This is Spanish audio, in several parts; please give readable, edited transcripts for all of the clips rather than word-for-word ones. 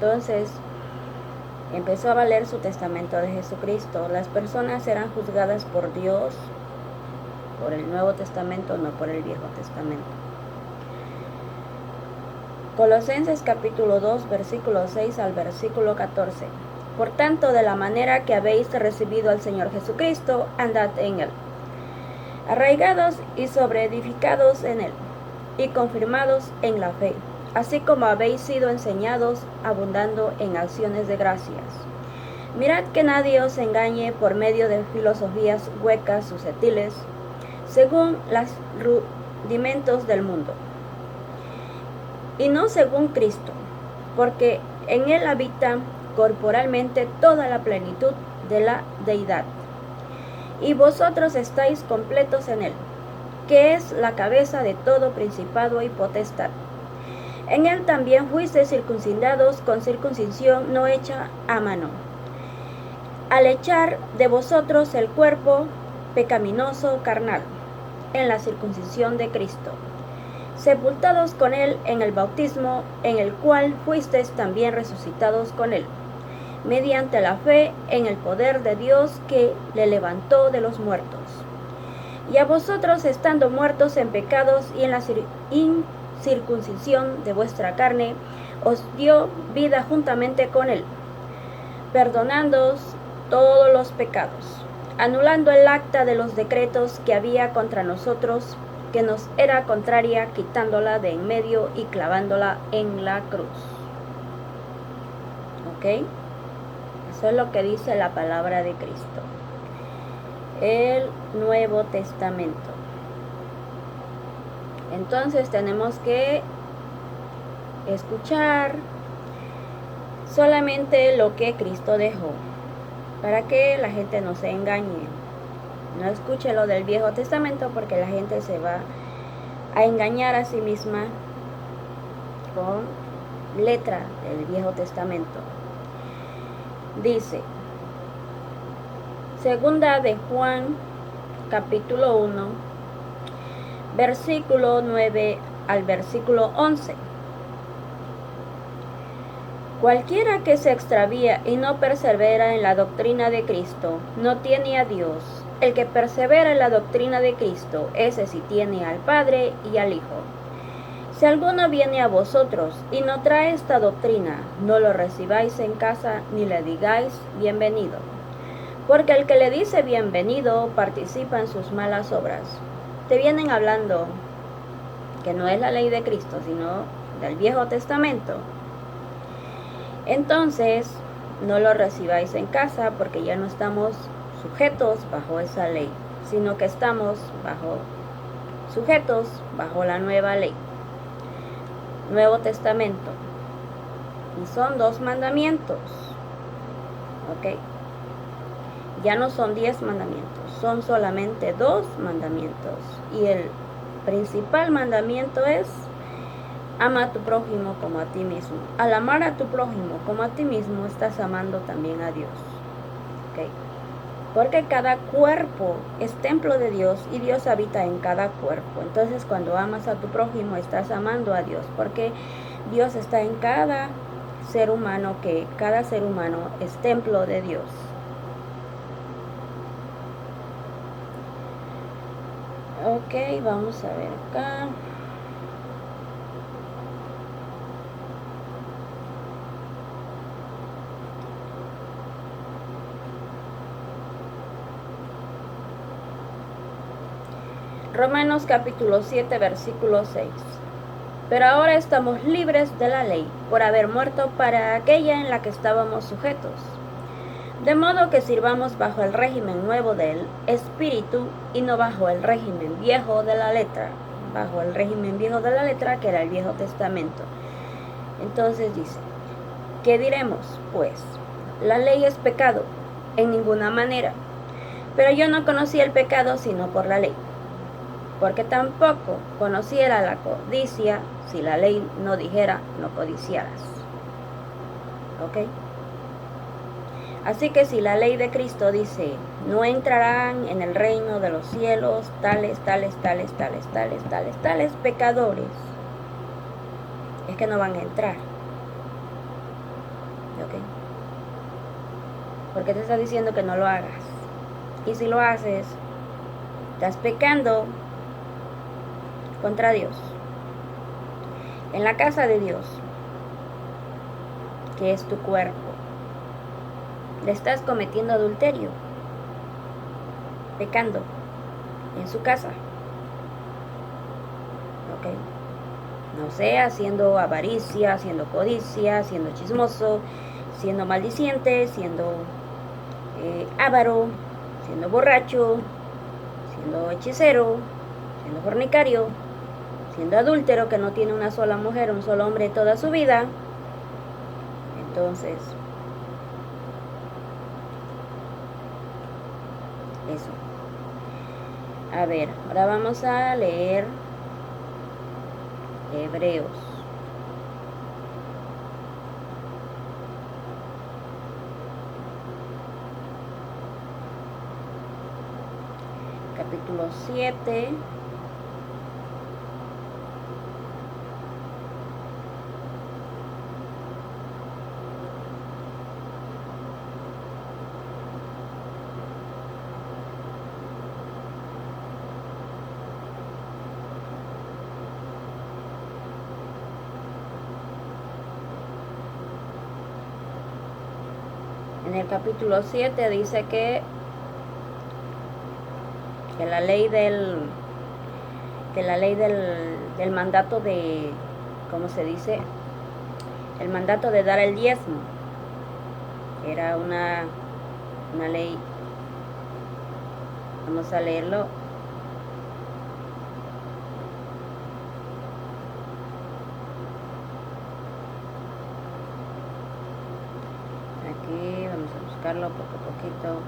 Entonces empezó a valer su testamento de Jesucristo. Las personas eran juzgadas por Dios, por el Nuevo Testamento, no por el Viejo Testamento. Colosenses capítulo 2, versículo 6 al versículo 14. Por tanto, de la manera que habéis recibido al Señor Jesucristo, andad en Él, arraigados y sobreedificados en Él, y confirmados en la fe, así como habéis sido enseñados, abundando en acciones de gracias. Mirad que nadie os engañe por medio de filosofías huecas, susceptibles, según los rudimentos del mundo, y no según Cristo, porque en Él habita corporalmente toda la plenitud de la deidad, y vosotros estáis completos en Él, que es la cabeza de todo principado y potestad. En Él también fuisteis circuncidados con circuncisión no hecha a mano, al echar de vosotros el cuerpo pecaminoso carnal, en la circuncisión de Cristo, sepultados con Él en el bautismo, en el cual fuisteis también resucitados con Él, mediante la fe en el poder de Dios que le levantó de los muertos. Y a vosotros, estando muertos en pecados y en la incircuncisión de vuestra carne, os dio vida juntamente con Él, perdonándoos todos los pecados, anulando el acta de los decretos que había contra nosotros, que nos era contraria, quitándola de en medio y clavándola en la cruz. ¿Ok? Eso es lo que dice la palabra de Cristo. El Nuevo Testamento. Entonces tenemos que escuchar solamente lo que Cristo dejó, para que la gente no se engañe. No escuche lo del Viejo Testamento, porque la gente se va a engañar a sí misma con letra del Viejo Testamento. Dice, segunda de Juan, capítulo 1, versículo 9 al versículo 11. Cualquiera que se extravía y no persevera en la doctrina de Cristo, no tiene a Dios. El que persevera en la doctrina de Cristo, ese sí tiene al Padre y al Hijo. Si alguno viene a vosotros y no trae esta doctrina, no lo recibáis en casa ni le digáis bienvenido. Porque el que le dice bienvenido participa en sus malas obras. Te vienen hablando que no es la ley de Cristo, sino del Viejo Testamento. Entonces, no lo recibáis en casa, porque ya no estamos sujetos bajo esa ley, sino que estamos sujetos bajo la nueva ley, Nuevo Testamento. Y son 2 mandamientos. ¿Ok? Ya no son 10 mandamientos, son solamente 2 mandamientos. Y el principal mandamiento es: ama a tu prójimo como a ti mismo. Al amar a tu prójimo como a ti mismo, estás amando también a Dios. ¿Okay? Porque cada cuerpo es templo de Dios y Dios habita en cada cuerpo. Entonces, cuando amas a tu prójimo, estás amando a Dios, porque Dios está en cada ser humano, que cada ser humano es templo de Dios. Ok, vamos a ver acá. Romanos capítulo 7, versículo 6. Pero ahora estamos libres de la ley, por haber muerto para aquella en la que estábamos sujetos. De modo que sirvamos bajo el régimen nuevo del Espíritu y no bajo el régimen viejo de la letra. Bajo el régimen viejo de la letra, que era el Viejo Testamento. Entonces dice, ¿qué diremos? Pues, la ley es pecado, en ninguna manera. Pero yo no conocí el pecado sino por la ley. Porque tampoco conociera la codicia si la ley no dijera no codiciarás. ¿Ok? Así que si la ley de Cristo dice, no entrarán en el reino de los cielos tales pecadores, es que no van a entrar. ¿Ok? Porque te está diciendo que no lo hagas. Y si lo haces, estás pecando contra Dios. En la casa de Dios, que es tu cuerpo, le estás cometiendo adulterio, pecando en su casa. ¿Ok? No sé, haciendo avaricia, haciendo codicia, siendo chismoso, siendo maldiciente, siendo avaro, siendo borracho, siendo hechicero, siendo fornicario, siendo adúltero que no tiene una sola mujer, un solo hombre toda su vida. Entonces, eso. A ver, ahora vamos a leer Hebreos. Capítulo 7. En el capítulo 7 dice que la ley del mandato de, ¿cómo se dice? El mandato de dar el diezmo. Era una ley. Vamos a leerlo. Aquí vamos a buscarlo poco a poquito.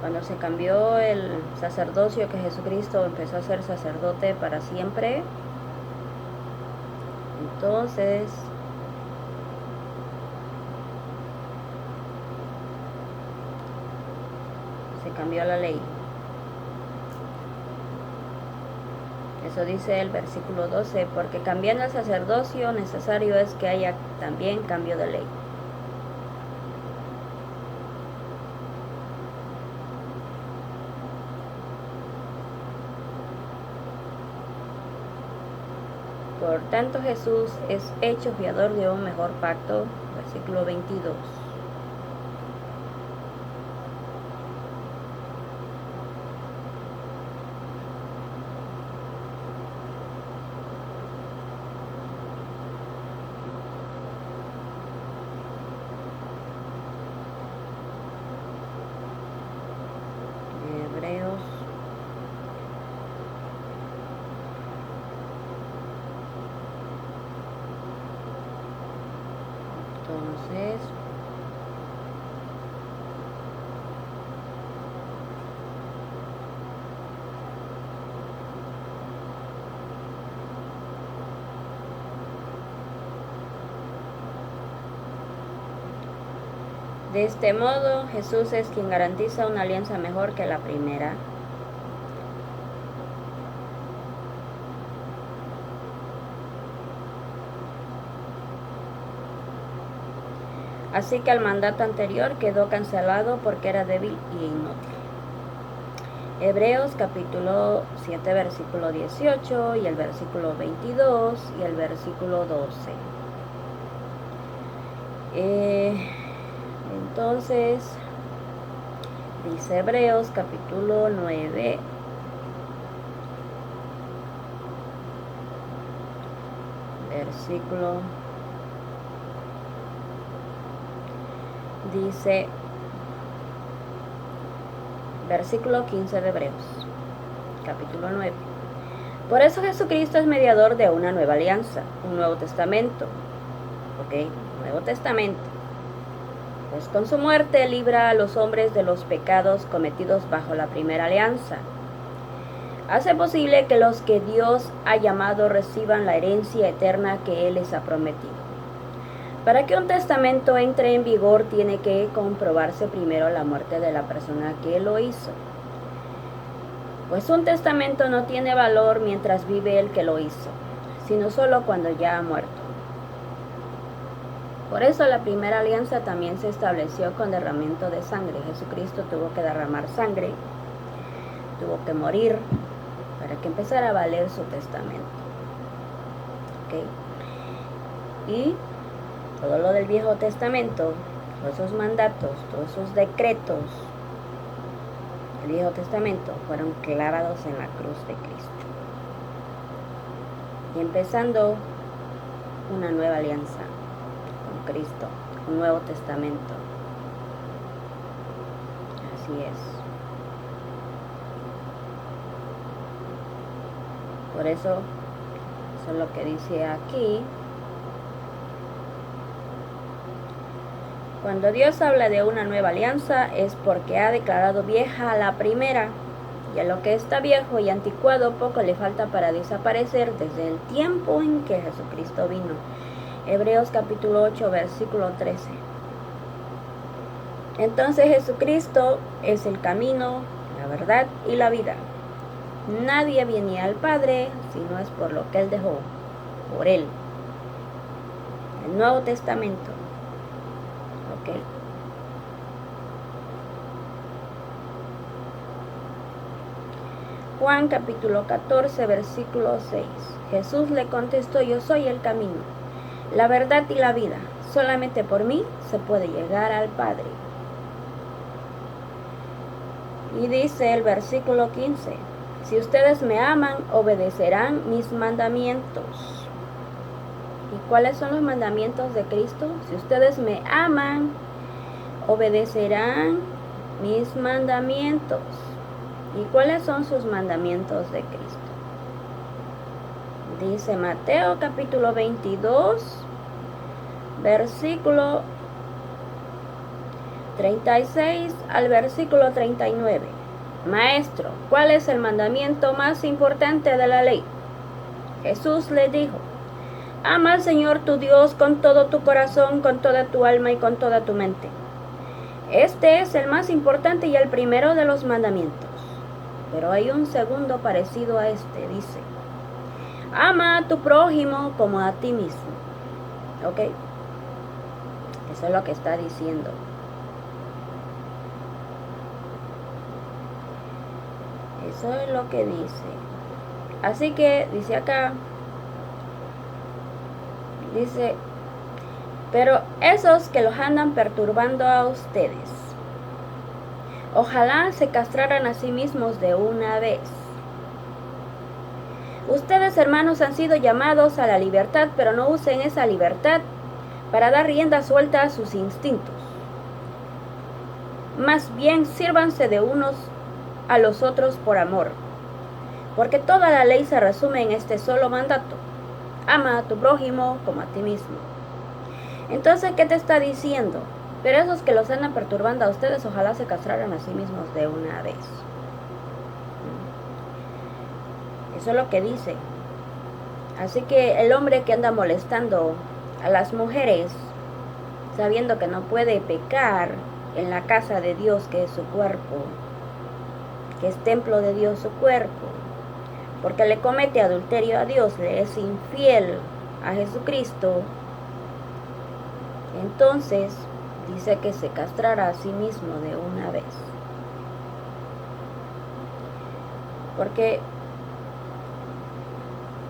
Cuando se cambió el sacerdocio, que Jesucristo empezó a ser sacerdote para siempre, entonces se cambió la ley. Eso dice el versículo 12, porque cambiando el sacerdocio necesario es que haya también cambio de ley. Por tanto Jesús es hecho fiador de un mejor pacto, versículo 22. Hebreos. Entonces, de este modo, Jesús es quien garantiza una alianza mejor que la primera. Así que el mandato anterior quedó cancelado porque era débil y inútil. Hebreos capítulo 7, versículo 18 y el versículo 22 y el versículo 12. Entonces, dice Hebreos capítulo 9, versículo, dice, versículo 15 de Hebreos, capítulo 9. Por eso Jesucristo es mediador de una nueva alianza, un nuevo testamento. ¿Ok? Nuevo testamento. Pues con su muerte libra a los hombres de los pecados cometidos bajo la primera alianza. Hace posible que los que Dios ha llamado reciban la herencia eterna que Él les ha prometido. Para que un testamento entre en vigor tiene que comprobarse primero la muerte de la persona que lo hizo. Pues un testamento no tiene valor mientras vive el que lo hizo. sino solo cuando ya ha muerto. Por eso la primera alianza también se estableció con derramamiento de sangre. Jesucristo tuvo que derramar sangre, tuvo que morir para que empezara a valer su testamento. ¿Okay? Y todo lo del Viejo Testamento, todos esos mandatos, todos esos decretos del Viejo Testamento fueron clavados en la cruz de Cristo. Y empezando una nueva alianza con Cristo, un nuevo testamento. Así es. Por eso es lo que dice aquí. Cuando Dios habla de una nueva alianza es porque ha declarado vieja la primera, y a lo que está viejo y anticuado poco le falta para desaparecer desde el tiempo en que Jesucristo vino. Hebreos capítulo 8, versículo 13. Entonces Jesucristo es el camino, la verdad y la vida. Nadie viene al Padre si no es por lo que Él dejó, por Él. El Nuevo Testamento. ¿Ok? Juan capítulo 14, versículo 6. Jesús le contestó: yo soy el camino, la verdad y la vida. Solamente por mí se puede llegar al Padre. Y dice el versículo 15: si ustedes me aman, obedecerán mis mandamientos. ¿Y cuáles son los mandamientos de Cristo? Si ustedes me aman, obedecerán mis mandamientos. ¿Y cuáles son sus mandamientos de Cristo? Dice Mateo capítulo 22, versículo 36 al versículo 39. Maestro, ¿cuál es el mandamiento más importante de la ley? Jesús le dijo: ama al Señor tu Dios con todo tu corazón, con toda tu alma y con toda tu mente. Este es el más importante y el primero de los mandamientos. Pero hay un segundo parecido a este, dice: ama a tu prójimo como a ti mismo. ¿Ok? Eso es lo que está diciendo. Eso es lo que dice. Así que dice acá, dice: pero esos que los andan perturbando a ustedes, ojalá se castraran a sí mismos de una vez. Ustedes, hermanos, han sido llamados a la libertad, pero no usen esa libertad para dar rienda suelta a sus instintos. Más bien, sírvanse de unos a los otros por amor, porque toda la ley se resume en este solo mandato: ama a tu prójimo como a ti mismo. Entonces, ¿qué te está diciendo? Pero esos que los andan perturbando a ustedes, ojalá se castraran a sí mismos de una vez. Eso es lo que dice. Así que el hombre que anda molestando a las mujeres, sabiendo que no puede pecar en la casa de Dios, que es su cuerpo, que es templo de Dios su cuerpo, porque le comete adulterio a Dios, le es infiel a Jesucristo, entonces dice que se castrara a sí mismo de una vez. Porque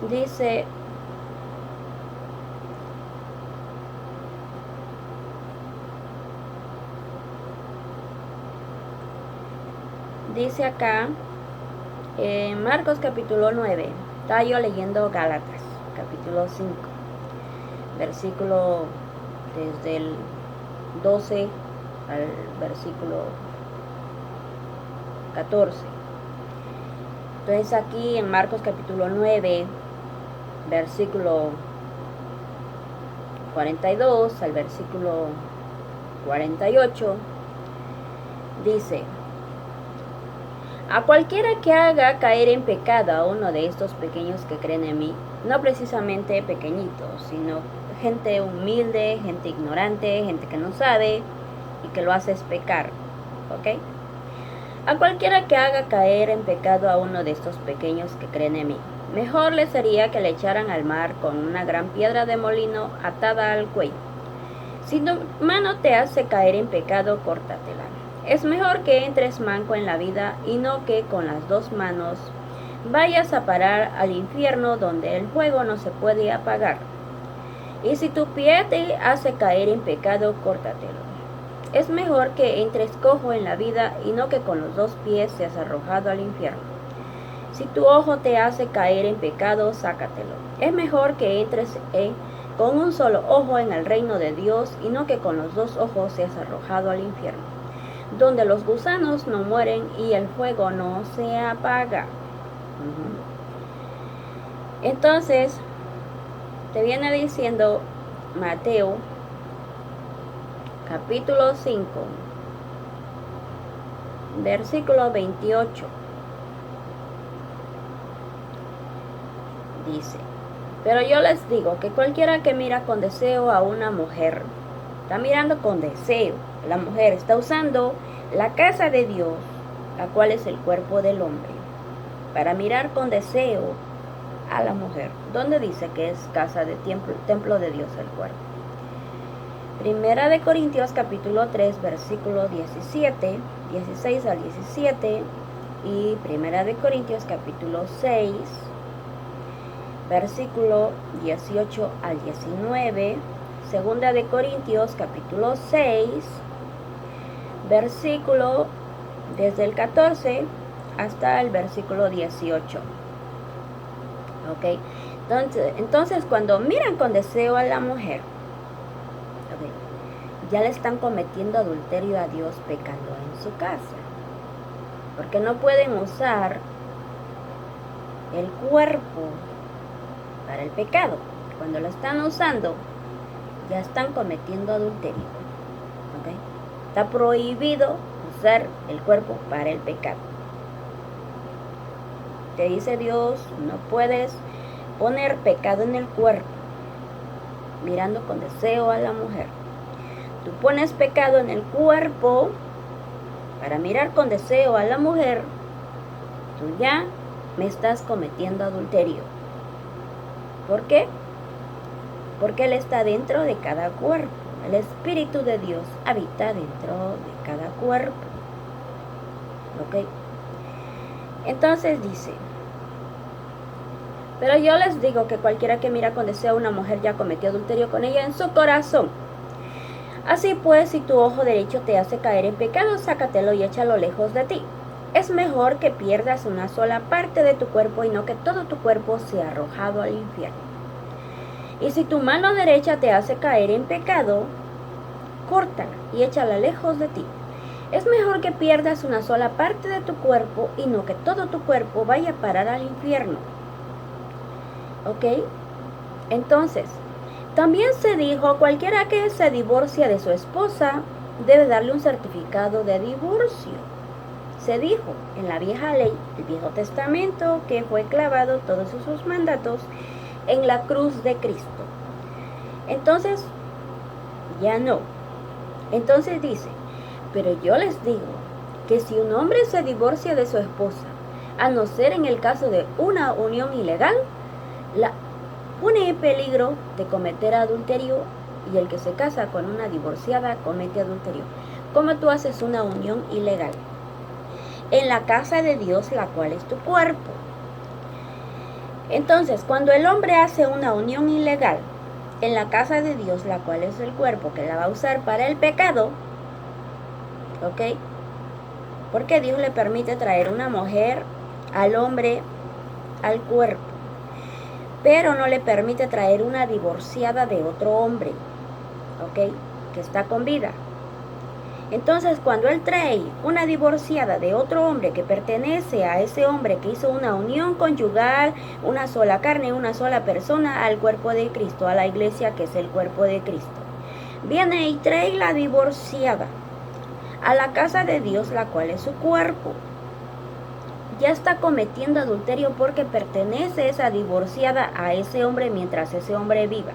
dice: dice acá en Marcos capítulo 9, estaba yo leyendo Gálatas capítulo 5, versículo desde el 12 al versículo 14. Entonces aquí en Marcos capítulo 9, versículo 42 al versículo 48, dice: a cualquiera que haga caer en pecado a uno de estos pequeños que creen en mí, no precisamente pequeñitos, sino gente humilde, gente ignorante, gente que no sabe y que lo hace pecar, ¿ok? A cualquiera que haga caer en pecado a uno de estos pequeños que creen en mí, Mejor le sería que le echaran al mar con una gran piedra de molino atada al cuello. Si tu mano te hace caer en pecado, córtatela. Es mejor que entres manco en la vida y no que con las dos manos vayas a parar al infierno donde el fuego no se puede apagar. Y si tu pie te hace caer en pecado, córtatelo. Es mejor que entres cojo en la vida y no que con los dos pies seas arrojado al infierno. Si tu ojo te hace caer en pecado, sácatelo. Es mejor que entres con un solo ojo en el reino de Dios y no que con los dos ojos seas arrojado al infierno, donde los gusanos no mueren y el fuego no se apaga. Entonces, te viene diciendo Mateo, capítulo 5, versículo 28. Dice: pero yo les digo que cualquiera que mira con deseo a una mujer, está mirando con deseo. La mujer está usando la casa de Dios, la cual es el cuerpo del hombre, para mirar con deseo a la mujer. ¿Dónde dice que es casa de templo de Dios el cuerpo? Primera de Corintios capítulo 3, versículo 17, 16 al 17, y Primera de Corintios capítulo 6, versículo 18 al 19, Segunda de Corintios capítulo 6, versículo desde el 14 hasta el versículo 18. ¿Ok? Entonces cuando miran con deseo a la mujer, ¿okay?, ya le están cometiendo adulterio a Dios pecando en su casa. Porque no pueden usar el cuerpo para el pecado. Cuando lo están usando, ya están cometiendo adulterio. ¿Okay? Está prohibido usar el cuerpo para el pecado. Te dice Dios, no puedes poner pecado en el cuerpo mirando con deseo a la mujer. Tú pones pecado en el cuerpo para mirar con deseo a la mujer, tú ya me estás cometiendo adulterio. ¿Por qué? Porque Él está dentro de cada cuerpo. El Espíritu de Dios habita dentro de cada cuerpo. ¿Ok? Entonces dice: pero yo les digo que cualquiera que mira con deseo a una mujer ya cometió adulterio con ella en su corazón. Así pues, si tu ojo derecho te hace caer en pecado, sácatelo y échalo lejos de ti. Es mejor que pierdas una sola parte de tu cuerpo y no que todo tu cuerpo sea arrojado al infierno. Y si tu mano derecha te hace caer en pecado, córtala y échala lejos de ti. Es mejor que pierdas una sola parte de tu cuerpo y no que todo tu cuerpo vaya a parar al infierno. ¿Ok? Entonces, también se dijo: cualquiera que se divorcia de su esposa debe darle un certificado de divorcio. Se dijo en la vieja ley, el Viejo Testamento, que fue clavado todos sus mandatos en la cruz de Cristo. Entonces, ya no. Entonces dice: pero yo les digo que si un hombre se divorcia de su esposa, a no ser en el caso de una unión ilegal, la pone en peligro de cometer adulterio, y el que se casa con una divorciada comete adulterio. ¿Cómo tú haces una unión ilegal? En la casa de Dios, la cual es tu cuerpo. Entonces, cuando el hombre hace una unión ilegal en la casa de Dios, la cual es el cuerpo, que la va a usar para el pecado, ¿ok? Porque Dios le permite traer una mujer al hombre al cuerpo, pero no le permite traer una divorciada de otro hombre, ¿ok?, que está con vida. Entonces, cuando él trae una divorciada de otro hombre que pertenece a ese hombre que hizo una unión conyugal, una sola carne, una sola persona, al cuerpo de Cristo, a la iglesia que es el cuerpo de Cristo, viene y trae la divorciada a la casa de Dios, la cual es su cuerpo. Ya está cometiendo adulterio porque pertenece esa divorciada a ese hombre mientras ese hombre viva.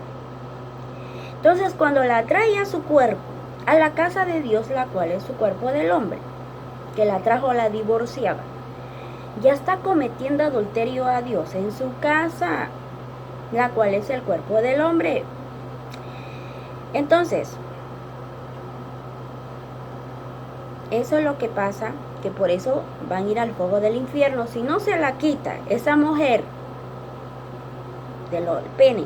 Entonces, cuando la trae a su cuerpo, a la casa de Dios, la cual es su cuerpo del hombre, que la trajo la divorciada, ya está cometiendo adulterio a Dios en su casa, la cual es el cuerpo del hombre. Entonces, eso es lo que pasa, que por eso van a ir al fuego del infierno. Si no se la quita esa mujer del pene,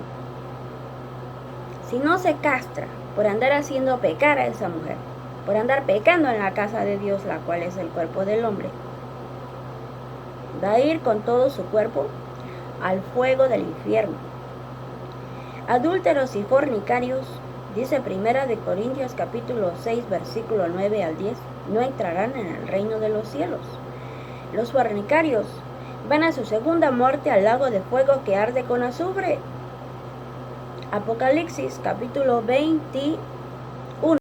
si no se castra por andar haciendo pecar a esa mujer, por andar pecando en la casa de Dios, la cual es el cuerpo del hombre, va a ir con todo su cuerpo al fuego del infierno. Adúlteros y fornicarios, dice Primera de Corintios capítulo 6, versículo 9 al 10, no entrarán en el reino de los cielos. Los fornicarios van a su segunda muerte al lago de fuego que arde con azufre. Apocalipsis capítulo 20